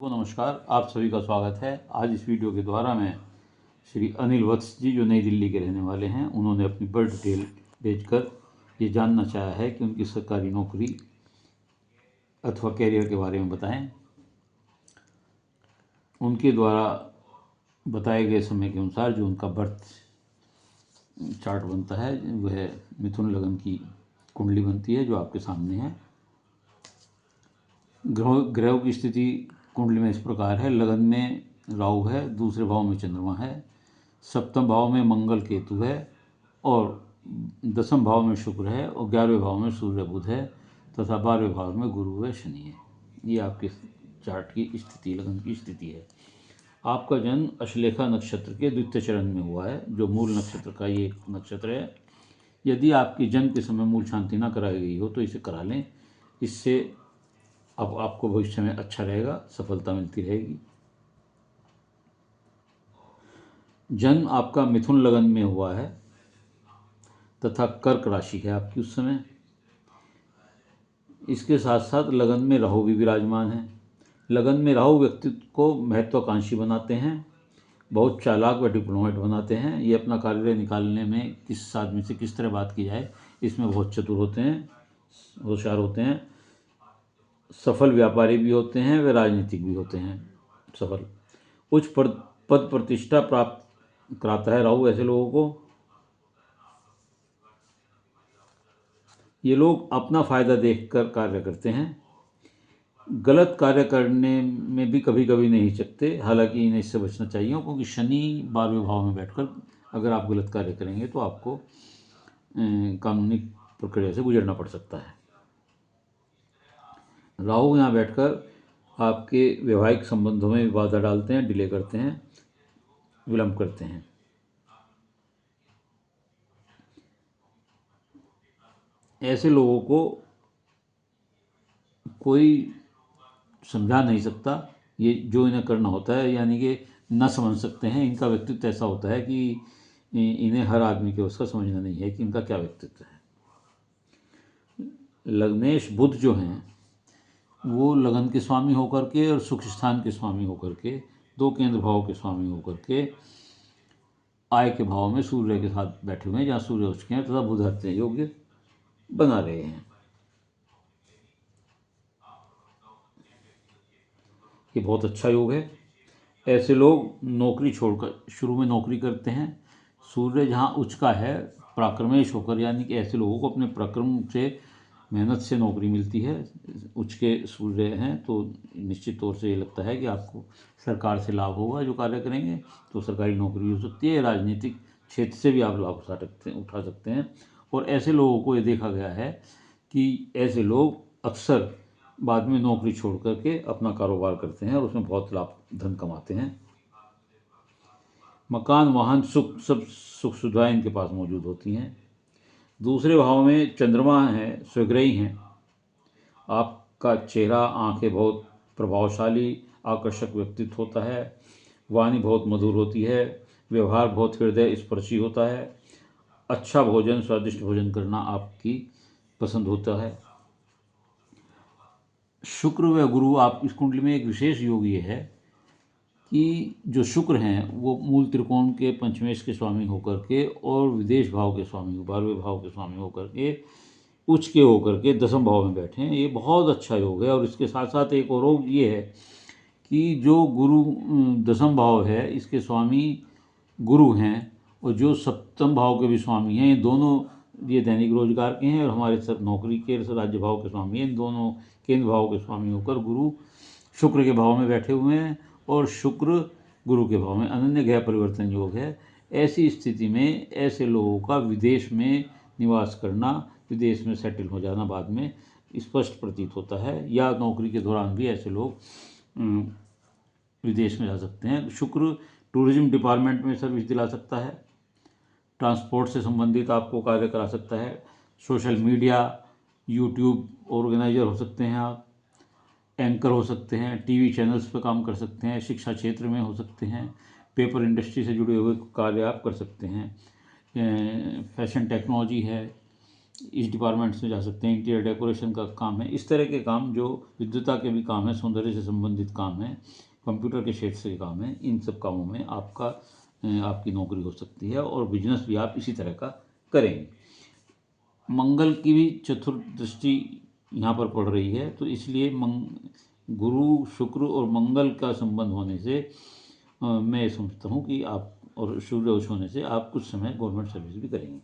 नमस्कार, आप सभी का स्वागत है। आज इस वीडियो के द्वारा मैं श्री अनिल वत्स जी, जो नई दिल्ली के रहने वाले हैं, उन्होंने अपनी बर्थ डिटेल भेजकर ये जानना चाहा है कि उनकी सरकारी नौकरी अथवा कैरियर के बारे में बताएं। उनके द्वारा बताए गए समय के अनुसार जो उनका बर्थ चार्ट बनता है वह मिथुन लगन की कुंडली बनती है, जो आपके सामने है। ग्रहों की स्थिति कुंडली में इस प्रकार है। लगन में राहु है, दूसरे भाव में चंद्रमा है, सप्तम भाव में मंगल केतु है और दसम भाव में शुक्र है और 11वें भाव में सूर्य बुध है तथा 12वें भाव में गुरु व शनि है। ये आपके चार्ट की स्थिति, लगन की स्थिति है। आपका जन्म अश्लेषा नक्षत्र के द्वितीय चरण में हुआ है, जो मूल नक्षत्र का ये नक्षत्र है। यदि आपकी जन्म के समय मूल शांति ना कराई गई हो तो इसे करा लें। इससे अब आपको भविष्य में अच्छा रहेगा, सफलता मिलती रहेगी। जन्म आपका मिथुन लगन में हुआ है तथा कर्क राशि है आपकी उस समय। इसके साथ साथ लगन में राहु भी विराजमान है। लगन में राहु व्यक्तित्व को महत्वाकांक्षी बनाते हैं, बहुत चालाक व डिप्लोमेट बनाते हैं। ये अपना कार्य निकालने में किस आदमी से किस तरह बात की जाए, इसमें बहुत चतुर होते हैं, होशियार होते हैं। सफल व्यापारी भी होते हैं, वे राजनीतिक भी होते हैं सफल। उच्च पद प्रतिष्ठा प्राप्त कराता है राहु ऐसे लोगों को। ये लोग अपना फायदा देखकर कार्य करते हैं। गलत कार्य करने में भी कभी कभी नहीं हिचकते। हालांकि इन्हें इससे बचना चाहिए, क्योंकि शनि 12वें भाव में बैठकर अगर आप गलत कार्य करेंगे तो आपको कानूनी प्रक्रिया से गुजरना पड़ सकता है। राहु यहाँ बैठकर आपके वैवाहिक संबंधों में भी बाधा डालते हैं, डिले करते हैं, विलंब करते हैं। ऐसे लोगों को कोई समझा नहीं सकता। ये जो इन्हें करना होता है, यानी कि न समझ सकते हैं। इनका व्यक्तित्व ऐसा होता है कि इन्हें हर आदमी के उसका समझना नहीं है कि इनका क्या व्यक्तित्व है। लग्नेश बुध जो हैं वो लगन के स्वामी होकर के और सुख स्थान के स्वामी होकर के, दो केंद्र भाव के स्वामी होकर के आय के भाव में सूर्य के साथ बैठे हुए हैं, जहाँ सूर्य उच्च के हैं तथा बुध हत्या योग्य बना रहे हैं। ये बहुत अच्छा योग है। ऐसे लोग नौकरी छोड़कर शुरू में नौकरी करते हैं। सूर्य जहाँ उच्च का है पराक्रमेश होकर, यानी कि ऐसे लोगों को अपने पराक्रम से, मेहनत से नौकरी मिलती है। उच्च के सूर्य हैं तो निश्चित तौर से ये लगता है कि आपको सरकार से लाभ होगा। जो कार्य करेंगे तो सरकारी नौकरी हो सकती है। राजनीतिक क्षेत्र से भी आप लाभ उठा सकते हैं। और ऐसे लोगों को ये देखा गया है कि ऐसे लोग अक्सर बाद में नौकरी छोड़ करके अपना कारोबार करते हैं और उसमें बहुत लाभ धन कमाते हैं। मकान, वाहन, सब सुख सुविधाएं इनके पास मौजूद होती हैं। दूसरे भाव में चंद्रमा है, स्वग्रही हैं। आपका चेहरा, आंखें बहुत प्रभावशाली, आकर्षक व्यक्तित्व होता है। वाणी बहुत मधुर होती है। व्यवहार बहुत हृदय स्पर्शी होता है। अच्छा भोजन, स्वादिष्ट भोजन करना आपकी पसंद होता है। शुक्र व गुरु, आप इस कुंडली में एक विशेष योग ये है कि जो शुक्र हैं वो मूल त्रिकोण के पंचमेश के स्वामी होकर के और विदेश भाव के स्वामी, 12वें भाव के स्वामी होकर के, उच्च के होकर के दसम भाव में बैठे हैं। ये बहुत अच्छा योग है। और इसके साथ साथ एक और योग ये है कि जो गुरु दसम भाव है इसके स्वामी गुरु हैं, और जो सप्तम भाव के भी स्वामी हैं, ये दोनों, ये दैनिक रोजगार के हैं और हमारे सब नौकरी के राज्य भाव के स्वामी हैं। इन दोनों केंद्र भाव के स्वामी होकर गुरु शुक्र के भाव में बैठे हुए हैं और शुक्र गुरु के भाव में अनन्य ग्रह परिवर्तन योग है। ऐसी स्थिति में ऐसे लोगों का विदेश में निवास करना, विदेश में सेटल हो जाना बाद में स्पष्ट प्रतीत होता है। या नौकरी के दौरान भी ऐसे लोग विदेश में जा सकते हैं। शुक्र टूरिज्म डिपार्टमेंट में सर्विस दिला सकता है, ट्रांसपोर्ट से संबंधित आपको कार्य करा सकता है। सोशल मीडिया, यूट्यूब ऑर्गेनाइजर हो सकते हैं आप, एंकर हो सकते हैं, टीवी चैनल्स पर काम कर सकते हैं, शिक्षा क्षेत्र में हो सकते हैं, पेपर इंडस्ट्री से जुड़े हुए कार्य आप कर सकते हैं। फैशन टेक्नोलॉजी है, इस डिपार्टमेंट्स में जा सकते हैं। इंटीरियर डेकोरेशन का काम है, इस तरह के काम जो विद्युता के भी काम है, सौंदर्य से संबंधित काम है, कंप्यूटर के क्षेत्र से काम है, इन सब कामों में आपकी नौकरी हो सकती है और बिजनेस भी आप इसी तरह का करेंगे। मंगल की भी चतुर्दृष्टि यहाँ पर पड़ रही है, तो इसलिए गुरु शुक्र और मंगल का संबंध होने से मैं समझता हूँ कि आप, और सूर्य होने से आप कुछ समय गवर्नमेंट सर्विस भी करेंगे।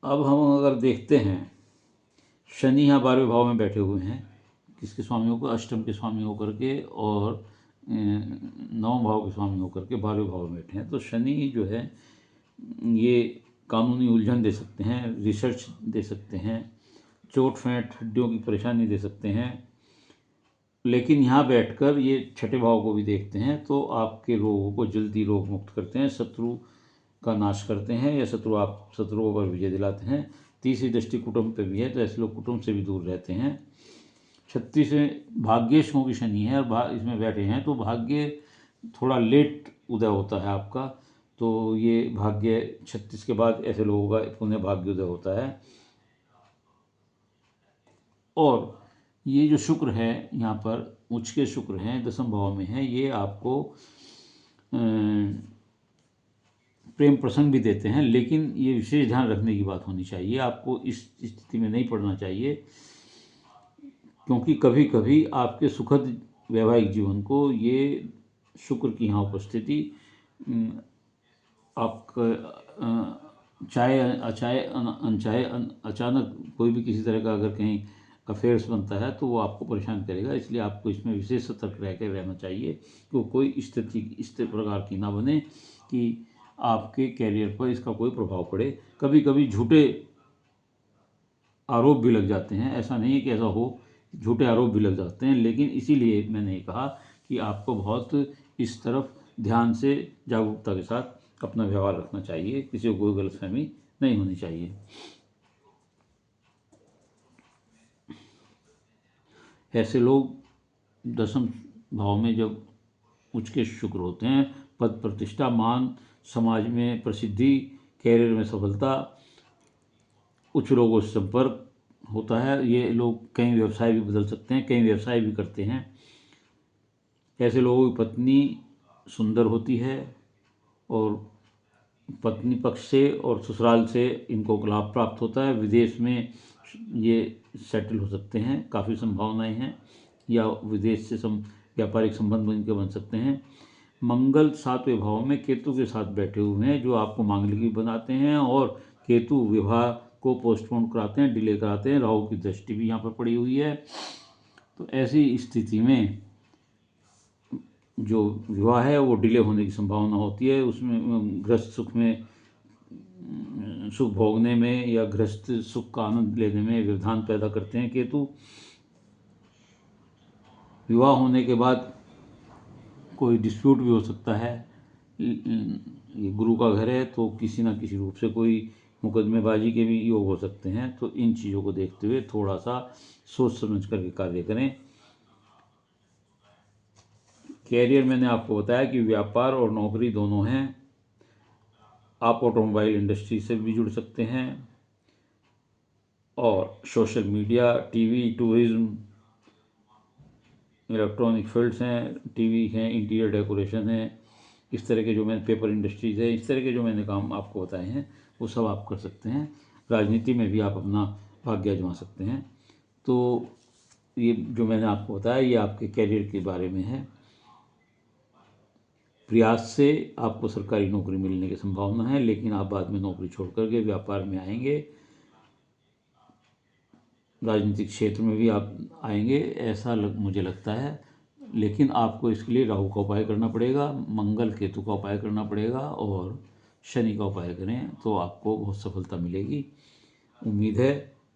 अब हम अगर देखते हैं, शनि यहाँ 12वें भाव में बैठे हुए हैं, किसके स्वामी होकर, अष्टम के स्वामी होकर के, और 9वें भाव के स्वामी होकर के 12वें भाव में बैठे हैं। तो शनि जो है ये कानूनी उलझन दे सकते हैं, रिसर्च दे सकते हैं, चोट फेंट हड्डियों की परेशानी दे सकते हैं। लेकिन यहाँ बैठकर ये छठे भाव को भी देखते हैं, तो आपके रोगों को जल्दी रोग मुक्त करते हैं, शत्रु का नाश करते हैं, या शत्रुओं पर विजय दिलाते हैं। तीसरी दृष्टि कुटुंब पे भी है, तो ऐसे लोग कुटुंब से भी दूर रहते हैं। 36वें भाग्येशों की शनि है और इसमें बैठे हैं, तो भाग्य थोड़ा लेट उदय होता है आपका, तो ये भाग्य 36 के बाद ऐसे लोगों का पुण्य भाग्य उदय होता है। और ये जो शुक्र है यहाँ पर, उच्च के शुक्र हैं, 10वें भाव में है, ये आपको प्रेम प्रसंग भी देते हैं, लेकिन ये विशेष ध्यान रखने की बात होनी चाहिए, आपको इस स्थिति में नहीं पड़ना चाहिए, क्योंकि कभी कभी आपके सुखद वैवाहिक जीवन को ये शुक्र की यहाँ उपस्थिति आपका चाहे अनचाहे अचानक कोई भी किसी तरह का अगर कहीं अफेयर्स बनता है तो वो आपको परेशान करेगा। इसलिए आपको इसमें विशेष सतर्क रह कर रहना चाहिए कि कोई स्थिति इस प्रकार की ना बने कि आपके कैरियर पर इसका कोई प्रभाव पड़े। कभी कभी झूठे आरोप भी लग जाते हैं, ऐसा नहीं है कि ऐसा हो, झूठे आरोप भी लग जाते हैं, लेकिन इसीलिए मैंने कहा कि आपको बहुत इस तरफ ध्यान से जागरूकता के साथ अपना व्यवहार रखना चाहिए, किसी को कोई गलतफहमी नहीं होनी चाहिए। ऐसे लोग 10वें भाव में जब उच्च के शुक्र होते हैं, पद प्रतिष्ठा, मान, समाज में प्रसिद्धि, कैरियर में सफलता, उच्च लोगों से संपर्क होता है। ये लोग कई व्यवसाय भी बदल सकते हैं, कई व्यवसाय भी करते हैं। ऐसे लोगों की पत्नी सुंदर होती है और पत्नी पक्ष से और ससुराल से इनको लाभ प्राप्त होता है। विदेश में ये सेटल हो सकते हैं, काफ़ी संभावनाएं हैं, या विदेश से व्यापारिक संबंध इनके बन सकते हैं। मंगल 7वें भाव में केतु के साथ बैठे हुए हैं, जो आपको मांगलिक भी बनाते हैं, और केतु विवाह को पोस्टपोन कराते हैं, डिले कराते हैं। राहु की दृष्टि भी यहाँ पर पड़ी हुई है। तो ऐसी स्थिति में जो विवाह है वो डिले होने की संभावना होती है। उसमें गृहस्थ सुख में, सुख भोगने में या गृहस्थ सुख का आनंद लेने में व्यवधान पैदा करते हैं केतु। विवाह होने के बाद कोई डिस्प्यूट भी हो सकता है। ये गुरु का घर है, तो किसी ना किसी रूप से कोई मुकदमेबाजी के भी योग हो सकते हैं। तो इन चीज़ों को देखते हुए थोड़ा सा सोच समझ कर कार्य करें। कैरियर मैंने आपको बताया कि व्यापार और नौकरी दोनों हैं। आप ऑटोमोबाइल इंडस्ट्री से भी जुड़ सकते हैं, और social media, TV, tourism, electronic fields हैं, टीवी हैं, इंटीरियर डेकोरेशन है, इस तरह के जो मैंने, पेपर इंडस्ट्रीज़ है, इस तरह के जो मैंने काम आपको बताए हैं वो सब आप कर सकते हैं। राजनीति में भी आप अपना भाग्य आजमा सकते हैं। तो ये जो मैंने आपको बताया ये आपके कैरियर के बारे में है। प्रयास से आपको सरकारी नौकरी मिलने की संभावना है, लेकिन आप बाद में नौकरी छोड़ करके व्यापार में आएंगे, राजनीतिक क्षेत्र में भी आप आएंगे ऐसा मुझे लगता है। लेकिन आपको इसके लिए राहु का उपाय करना पड़ेगा, मंगल केतु का उपाय करना पड़ेगा, और शनि का उपाय करें तो आपको बहुत सफलता मिलेगी। उम्मीद है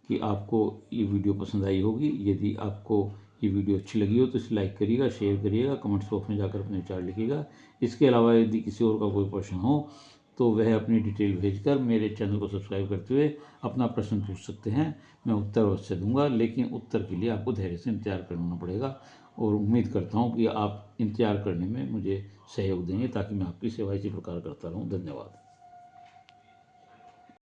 कि आपको ये वीडियो पसंद आई होगी। यदि आपको ये वीडियो अच्छी लगी हो तो इसे लाइक करिएगा, शेयर करिएगा, कमेंट्स बॉक्स में जाकर अपने विचार लिखिएगा। इसके अलावा यदि किसी और का कोई प्रश्न हो तो वह अपनी डिटेल भेजकर मेरे चैनल को सब्सक्राइब करते हुए अपना प्रश्न पूछ सकते हैं। मैं उत्तर अवश्य दूंगा, लेकिन उत्तर के लिए आपको धैर्य से इंतजार करना पड़ेगा। और उम्मीद करता हूँ कि आप इंतज़ार करने में मुझे सहयोग देंगे ताकि मैं आपकी सेवा इसी प्रकार करता रहूँ। धन्यवाद।